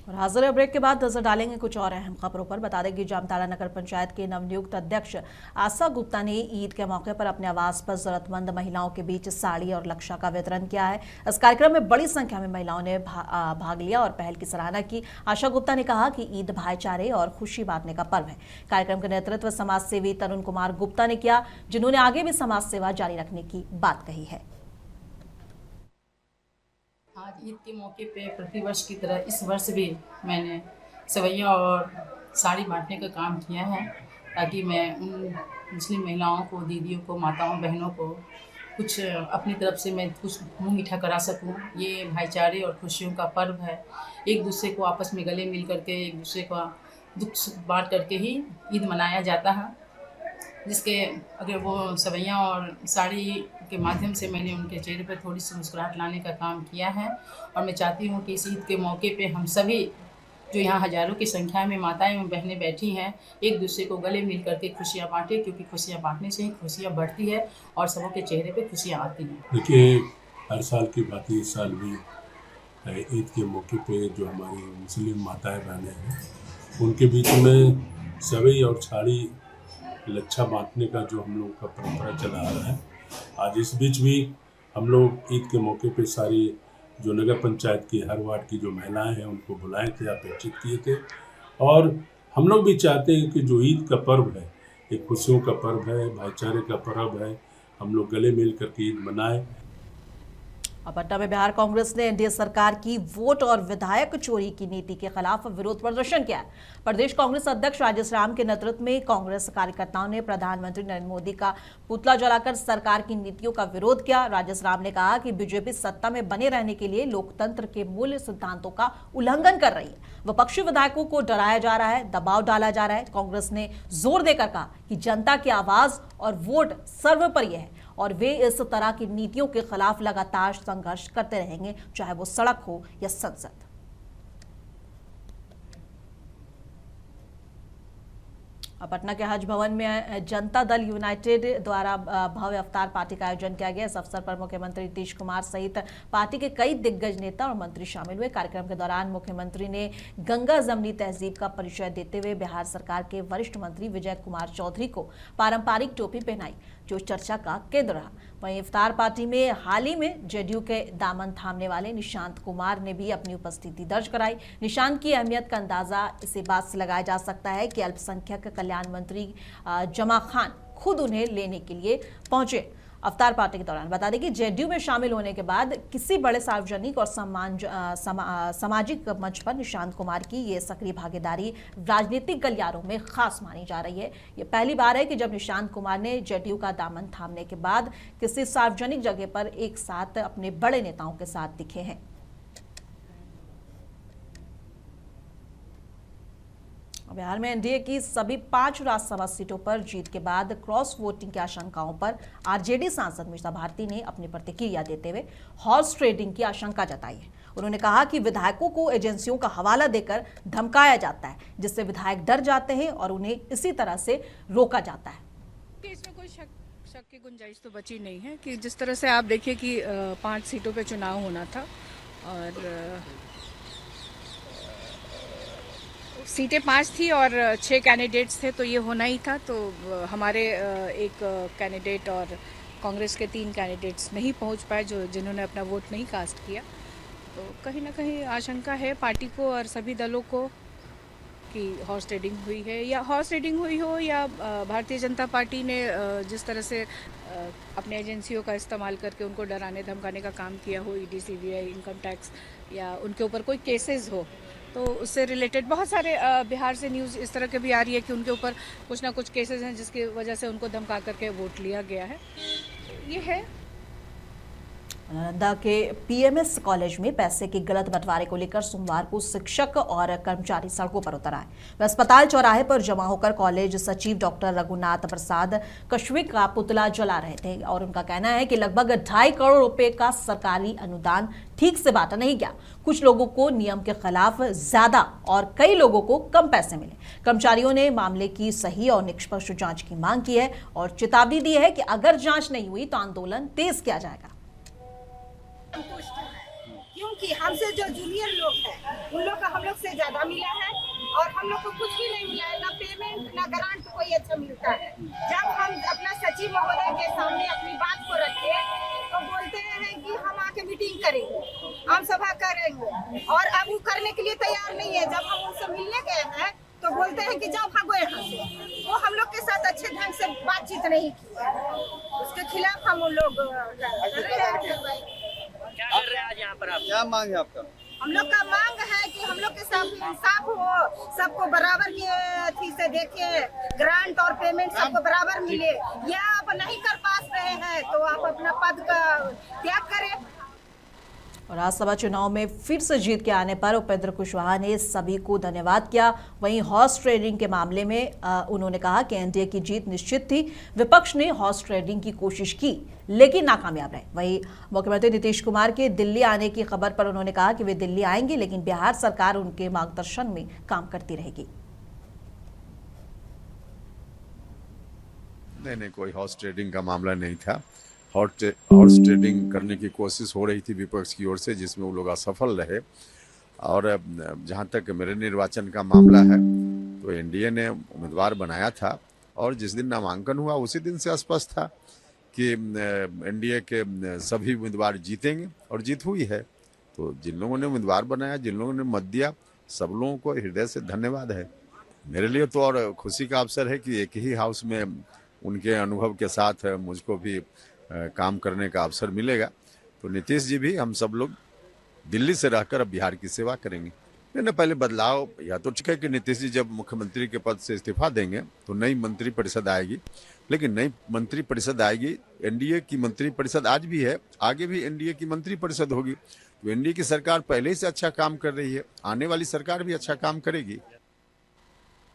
और हाजिर ब्रेक के बाद नजर डालेंगे कुछ और अहम खबरों पर। बता दें कि जामताड़ा नगर पंचायत के नवनियुक्त अध्यक्ष आशा गुप्ता ने ईद के मौके पर अपने आवास पर जरूरतमंद महिलाओं के बीच साड़ी और लक्षा का वितरण किया है। इस कार्यक्रम में बड़ी संख्या में महिलाओं ने भाग लिया और पहल की सराहना की। आशा गुप्ता ने कहा कि ईद भाईचारे और खुशी बांटने का पर्व है। कार्यक्रम का नेतृत्व समाज सेवी तरुण कुमार गुप्ता ने किया, जिन्होंने आगे भी समाज सेवा जारी रखने की बात कही है। आज ईद के मौके पे प्रतिवर्ष की तरह इस वर्ष भी मैंने सेवइयाँ और साड़ी बांटने का काम किया है, ताकि मैं उन मुस्लिम महिलाओं को, दीदियों को, माताओं, बहनों को कुछ अपनी तरफ से मैं कुछ मुँह मीठा करा सकूं। ये भाईचारे और खुशियों का पर्व है। एक दूसरे को आपस में गले मिल करके, एक दूसरे का दुख सुख बांट करके ही ईद मनाया जाता है। जिसके अगर वो सेवइयाँ और साड़ी के माध्यम से मैंने उनके चेहरे पर थोड़ी सी मुस्कुराहट लाने का काम किया है। और मैं चाहती हूँ कि इस ईद के मौके पे हम सभी जो यहाँ हज़ारों की संख्या में माताएं एवं बहनें बैठी हैं, एक दूसरे को गले मिल करके खुशियाँ बांटें, क्योंकि खुशियाँ बांटने से ही खुशियाँ बढ़ती है और सबों के चेहरे पे खुशियाँ आती हैं। देखिए, हर साल की बात इस साल भी ईद के मौके पे जो हमारी मुस्लिम माताएं बहनें हैं, उनके बीच में सेवई और साड़ी लच्छा बांटने का जो हम लोग का परंपरा चला आ रहा है। आज इस बीच भी हम लोग ईद के मौके पे सारी जो नगर पंचायत की हर वार्ड की जो महिलाएं हैं उनको बुलाए थे, अपेक्षित किए थे। और हम लोग भी चाहते हैं कि जो ईद का पर्व है, एक खुशियों का पर्व है, भाईचारे का पर्व है, हम लोग गले मिल करके ईद मनाएं। अब पटना में बिहार कांग्रेस ने एनडीए सरकार की वोट और विधायक चोरी की नीति के खिलाफ विरोध प्रदर्शन किया। प्रदेश कांग्रेस अध्यक्ष राजेश राम के नेतृत्व में कांग्रेस कार्यकर्ताओं ने प्रधानमंत्री नरेंद्र मोदी का पुतला जलाकर सरकार की नीतियों का विरोध किया। राजेश राम ने कहा कि बीजेपी सत्ता में बने रहने के लिए लोकतंत्र के मूल सिद्धांतों का उल्लंघन कर रही है। विपक्षी विधायकों को डराया जा रहा है, दबाव डाला जा रहा है। कांग्रेस ने जोर देकर कहा कि जनता की आवाज और वोट सर्वोपरि है और वे इस तरह की नीतियों के खिलाफ लगातार संघर्ष करते रहेंगे, चाहे वो सड़क हो या संसद। पटना के हज भवन में जनता दल यूनाइटेड द्वारा भव्य अफ्तार पार्टी का आयोजन किया गया। इस अवसर पर मुख्यमंत्री नीतीश कुमार सहित पार्टी के कई दिग्गज नेता और मंत्री शामिल हुए। कार्यक्रम के दौरान मुख्यमंत्री ने गंगा जमनी तहजीब का परिचय देते हुए बिहार सरकार के वरिष्ठ मंत्री विजय कुमार चौधरी को पारंपरिक टोपी पहनाई, जो चर्चा का केंद्र रहा। वहीं इफ्तार पार्टी में हाल ही में जेडीयू के दामन थामने वाले निशांत कुमार ने भी अपनी उपस्थिति दर्ज कराई। निशांत की अहमियत का अंदाजा इसी बात से लगाया जा सकता है कि अल्पसंख्यक कल्याण मंत्री जमा खान खुद उन्हें लेने के लिए पहुंचे अफ्तार पार्टी के दौरान। बता दें कि जेडीयू में शामिल होने के बाद किसी बड़े सार्वजनिक और सामाजिक मंच पर निशांत कुमार की ये सक्रिय भागीदारी राजनीतिक गलियारों में खास मानी जा रही है। ये पहली बार है कि जब निशांत कुमार ने जेडीयू का दामन थामने के बाद किसी सार्वजनिक जगह पर एक साथ अपने बड़े नेताओं के साथ दिखे हैं। बिहार में एनडीए की सभी 5 राज्यसभा सीटों पर जीत के बाद क्रॉस वोटिंग की आशंकाओं पर आरजेडी सांसद मीसा भारती ने अपनी प्रतिक्रिया देते हुए हॉर्स ट्रेडिंग की आशंका जताई है। उन्होंने कहा कि विधायकों को एजेंसियों का हवाला देकर धमकाया जाता है, जिससे विधायक डर जाते हैं और उन्हें इसी तरह से रोका जाता है। इसमें कोई शक की गुंजाइश तो बची नहीं है कि जिस तरह से आप देखिए कि 5 सीटों पे चुनाव होना था और सीटें 5 थी और 6 कैंडिडेट्स थे, तो ये होना ही था। तो हमारे एक कैंडिडेट और कांग्रेस के 3 कैंडिडेट्स नहीं पहुंच पाए, जिन्होंने अपना वोट नहीं कास्ट किया। तो कहीं ना कहीं आशंका है पार्टी को और सभी दलों को कि हॉर्स ट्रेडिंग हुई है, या हॉर्स ट्रेडिंग हुई हो या भारतीय जनता पार्टी ने जिस तरह से अपने एजेंसियों का इस्तेमाल करके उनको डराने धमकाने का काम किया हो, ईडी, सीबीआई, इनकम टैक्स, या उनके ऊपर कोई केसेस हो, तो उससे रिलेटेड बहुत सारे बिहार से न्यूज़ इस तरह के भी आ रही है कि उनके ऊपर कुछ ना कुछ केसेस हैं जिसकी वजह से उनको धमका करके वोट लिया गया है। ये है नालंदा के पीएमएस कॉलेज में पैसे के गलत बंटवारे को लेकर सोमवार को शिक्षक और कर्मचारी सड़कों पर उतर आए। वे अस्पताल चौराहे पर जमा होकर कॉलेज सचिव डॉक्टर रघुनाथ प्रसाद कश्यप का पुतला जला रहे थे और उनका कहना है कि लगभग 2.5 करोड़ रुपए का सरकारी अनुदान ठीक से बांटा नहीं गया। कुछ लोगों को नियम के खिलाफ ज्यादा और कई लोगों को कम पैसे मिले। कर्मचारियों ने मामले की सही और निष्पक्ष जांच की मांग की है और चेतावनी दी है कि अगर जांच नहीं हुई तो आंदोलन तेज किया जाएगा। क्योंकि हमसे जो जूनियर लोग हैं उन लोग का हम लोग लोग से ज़्यादा मिला है और हम लोग को कुछ भी नहीं मिला है, ना पेमेंट ना ग्रांट कोई अच्छा मिलता है। जब हम अपना सचिव महोदय के सामने अपनी बात को रखे तो बोलते हैं कि हम आके मीटिंग करेंगे, आम सभा करेंगे, और अब वो करने के लिए तैयार नहीं है। जब हम उनसे मिलने गए हैं तो बोलते हैं कि जाओ भागो यहाँ से। वो हम लोग के साथ अच्छे ढंग से बातचीत नहीं की है, उसके खिलाफ हम लोग कर रहे हैं। क्या कर रहे हैं आज यहाँ पर आप? क्या मांग है आपका? हम लोग का मांग है कि हम लोग के साथ इंसाफ हो, सबको बराबर के अथी से देखे, ग्रांट और पेमेंट सबको बराबर मिले। या आप नहीं कर पास रहे हैं तो आप अपना पद का त्याग करें। और राज्यसभा चुनाव में फिर से जीत के आने पर उपेंद्र कुशवाहा ने सभी को धन्यवाद किया। वहीं हॉर्स ट्रेडिंग के मामले में उन्होंने कहा कि एनडीए की जीत निश्चित थी, विपक्ष ने हॉर्स ट्रेडिंग की कोशिश की लेकिन नाकामयाब रहे। वहीं मुख्यमंत्री नीतीश कुमार के दिल्ली आने की खबर पर उन्होंने कहा कि वे दिल्ली आएंगे लेकिन बिहार सरकार उनके मार्गदर्शन में काम करती रहेगी। नहीं, कोई हॉर्स ट्रेडिंग का मामला नहीं था। हॉर्स ट्रेडिंग करने की कोशिश हो रही थी विपक्ष की ओर से, जिसमें वो लोग असफल रहे। और जहाँ तक मेरे निर्वाचन का मामला है तो एनडीए ने उम्मीदवार बनाया था और जिस दिन नामांकन हुआ उसी दिन से स्पष्ट था कि एनडीए के सभी उम्मीदवार जीतेंगे और जीत हुई है। तो जिन लोगों ने उम्मीदवार बनाया, जिन लोगों ने मत दिया, सब लोगों को हृदय से धन्यवाद है। मेरे लिए तो और खुशी का अवसर है कि एक ही हाउस में उनके अनुभव के साथ मुझको भी काम करने का अवसर मिलेगा। तो नीतीश जी भी, हम सब लोग दिल्ली से रहकर अब बिहार की सेवा करेंगे। मैंने पहले बदलाव, या तो ठीक है कि नीतीश जी जब मुख्यमंत्री के पद से इस्तीफा देंगे तो नई मंत्रिपरिषद आएगी, लेकिन नई मंत्रिपरिषद आएगी, एनडीए की मंत्रिपरिषद आज भी है, आगे भी एनडीए की मंत्रिपरिषद होगी। तो एनडीए की सरकार पहले ही से अच्छा काम कर रही है, आने वाली सरकार भी अच्छा काम करेगी।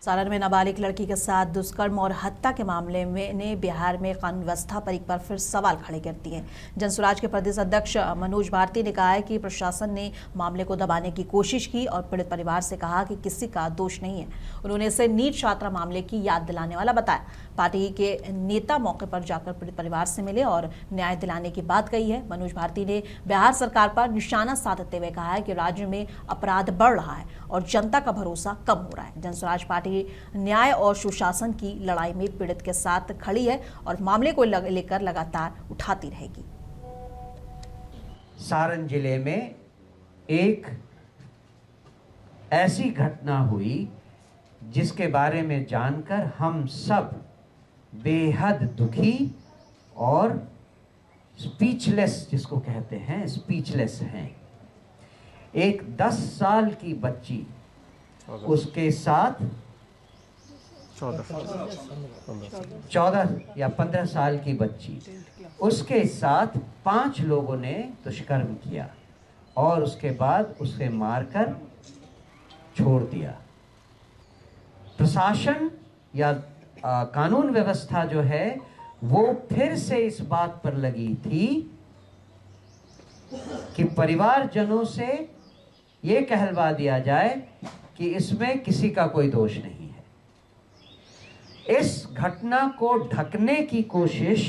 सारण में नाबालिग लड़की के साथ दुष्कर्म और हत्या के मामले में ने बिहार में कानून व्यवस्था पर एक बार फिर सवाल खड़े कर दिए हैं। जनसुराज के प्रदेश अध्यक्ष मनोज भारती ने कहा है कि प्रशासन ने मामले को दबाने की कोशिश की और पीड़ित परिवार से कहा कि किसी का दोष नहीं है। उन्होंने इसे नीट छात्रा मामले की याद दिलाने वाला बताया। पार्टी के नेता मौके पर जाकर पीड़ित परिवार से मिले और न्याय दिलाने की बात कही है। मनोज भारती ने बिहार सरकार पर निशाना साधते हुए कहा है कि राज्य में अपराध बढ़ रहा है और जनता का भरोसा कम हो रहा है। जनसुराज पार्टी न्याय और सुशासन की लड़ाई में पीड़ित के साथ खड़ी है और मामले को लेकर लगातार उठाती रहेगी। सारण जिले में एक ऐसी घटना हुई जिसके बारे में जानकर हम सब बेहद दुखी और स्पीचलेस, जिसको कहते हैं स्पीचलेस हैं। एक 10 साल की बच्ची, उसके साथ 14 या 15 साल की बच्ची, उसके साथ 5 लोगों ने दुष्कर्म किया और उसके बाद उसे मारकर छोड़ दिया। प्रशासन या कानून व्यवस्था जो है वो फिर से इस बात पर लगी थी कि परिवारजनों से ये कहलवा दिया जाए कि इसमें किसी का कोई दोष नहीं है। इस घटना को ढकने की कोशिश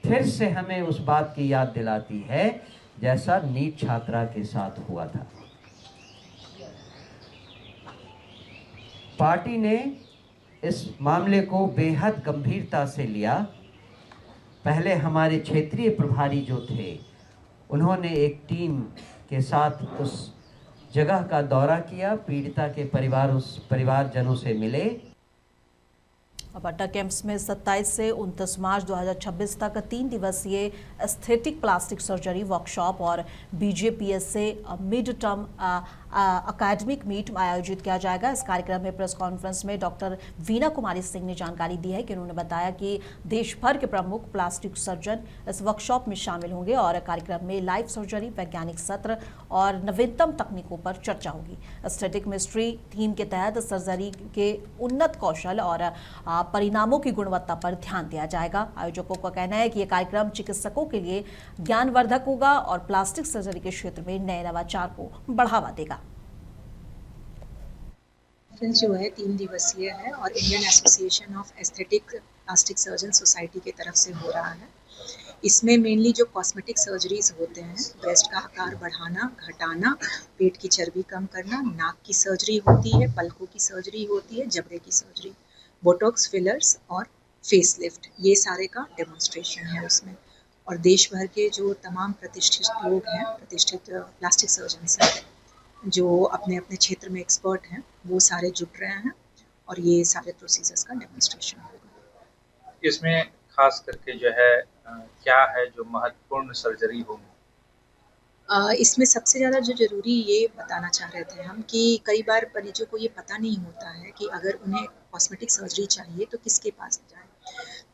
फिर से हमें उस बात की याद दिलाती है जैसा नीट छात्रा के साथ हुआ था। पार्टी ने इस मामले को बेहद गंभीरता से लिया। पहले हमारे क्षेत्रीय प्रभारी जो थे उन्होंने एक टीम के साथ उस जगह का दौरा किया, पीड़िता के परिवारजनों से मिले। पटना कैंप्स में 27 से 29 मार्च 2026 तक 3 दिवसीय एस्थेटिक प्लास्टिक सर्जरी वर्कशॉप और बीजेपीएस से मिड टर्म अकेडमिक मीट आयोजित किया जाएगा। इस कार्यक्रम में प्रेस कॉन्फ्रेंस में डॉक्टर वीना कुमारी सिंह ने जानकारी दी है कि उन्होंने बताया कि देश भर के प्रमुख प्लास्टिक सर्जन इस वर्कशॉप में शामिल होंगे और कार्यक्रम में लाइव सर्जरी, वैज्ञानिक सत्र और नवीनतम तकनीकों पर चर्चा होगी। एस्थेटिक मिस्ट्री थीम के तहत सर्जरी के उन्नत कौशल और परिणामों की गुणवत्ता पर ध्यान दिया जाएगा। आयोजकों का कहना है कि यह कार्यक्रम चिकित्सकों के लिए ज्ञानवर्धक होगा और प्लास्टिक सर्जरी के क्षेत्र में नए नवाचार को बढ़ावा देगा। जो है 3 दिवसीय है और Indian association of aesthetic plastic surgeon society की तरफ से हो रहा है। इसमें मेनली जो कॉस्मेटिक सर्जरीज होते हैं, ब्रेस्ट का आकार बढ़ाना, घटाना, पेट की चर्बी कम करना, नाक की सर्जरी होती है, पलकों की सर्जरी होती है, जबड़े की सर्जरी, बोटॉक्स, फिलर्स और फेस लिफ्ट, ये सारे का डेमोन्स्ट्रेशन है उसमें। और देश भर के जो तमाम प्रतिष्ठित लोग हैं, प्रतिष्ठित प्लास्टिक सर्जन्स हैं, जो अपने अपने क्षेत्र में एक्सपर्ट हैं, वो सारे जुट रहे हैं और ये सारे प्रोसीजर्स का डेमोन्स्ट्रेशन होगा। इसमें खास करके जो है क्या है जो महत्वपूर्ण सर्जरी होगी? इसमें सबसे ज़्यादा जो ज़रूरी ये बताना चाह रहे थे हम कि कई बार मरीजों को ये पता नहीं होता है कि अगर उन्हें कॉस्मेटिक सर्जरी चाहिए तो किसके पास जाएं।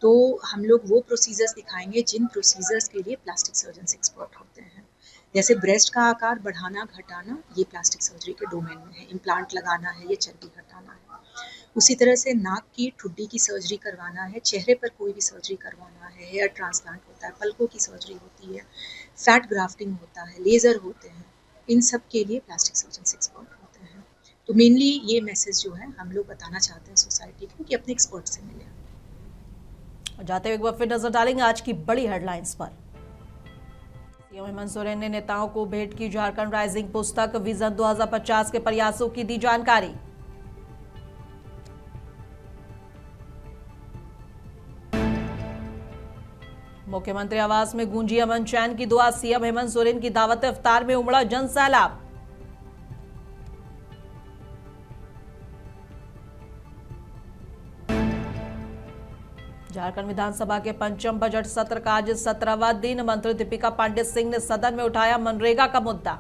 तो हम लोग वो प्रोसीजर्स दिखाएंगे जिन प्रोसीजर्स के लिए प्लास्टिक सर्जन्स एक्सपर्ट होते हैं। जैसे ब्रेस्ट का आकार बढ़ाना, घटाना, ये प्लास्टिक सर्जरी के डोमेन में है। इम्प्लांट लगाना है, ये चर्बी घटाना है। उसी तरह से नाक की ठुड्डी की सर्जरी करवाना है, चेहरे पर कोई भी सर्जरी करवाना है, हेयर ट्रांसप्लांट होता है, पलकों की सर्जरी होती है, फैट ग्राफ्टिंग होता है, लेज़र होते हैं, इन सब के लिए प्लास्टिक सर्जन एक्सपर्ट होते हैं। तो मेनली ये मैसेज जो है हम लोग बताना चाहते हैं सोसाइटी को कि अपने एक्सपर्ट से मिलें। जाते हुए एक बार फिर नजर डालेंगे आज की बड़ी हेडलाइंस पर। सीएम हेमंत सोरेन ने नेताओं को भेंट की झारखंड राइजिंग पुस्तक, विजन 2050 के प्रयासों की दी जानकारी। मुख्यमंत्री आवास में गूंजी अमन चैन की दुआ, सीएम हेमंत सोरेन की दावत इफ्तार में उमड़ा जन सैलाब। झारखंड विधानसभा के पंचम बजट सत्र का आज 17वां दिन, मंत्री दीपिका पांडे सिंह ने सदन में उठाया मनरेगा का मुद्दा।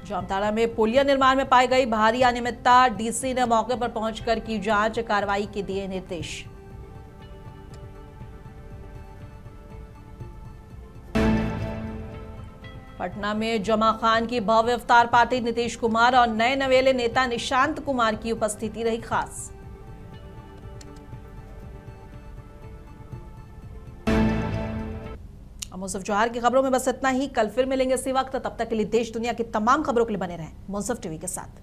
जामताड़ा में पुलिया निर्माण में पाई गई भारी अनियमितता, डीसी ने मौके पर पहुंचकर की जांच, कार्रवाई के दिए निर्देश। पटना में जमा खान की भव्य इफ्तार पार्टी, नीतीश कुमार और नए नवेले नेता निशांत कुमार की उपस्थिति रही खास। मुंसफ जोहर की खबरों में बस इतना ही। कल फिर मिलेंगे इसी वक्त, तब तक के लिए देश दुनिया की तमाम खबरों के लिए बने रहें मुंसफ टीवी के साथ।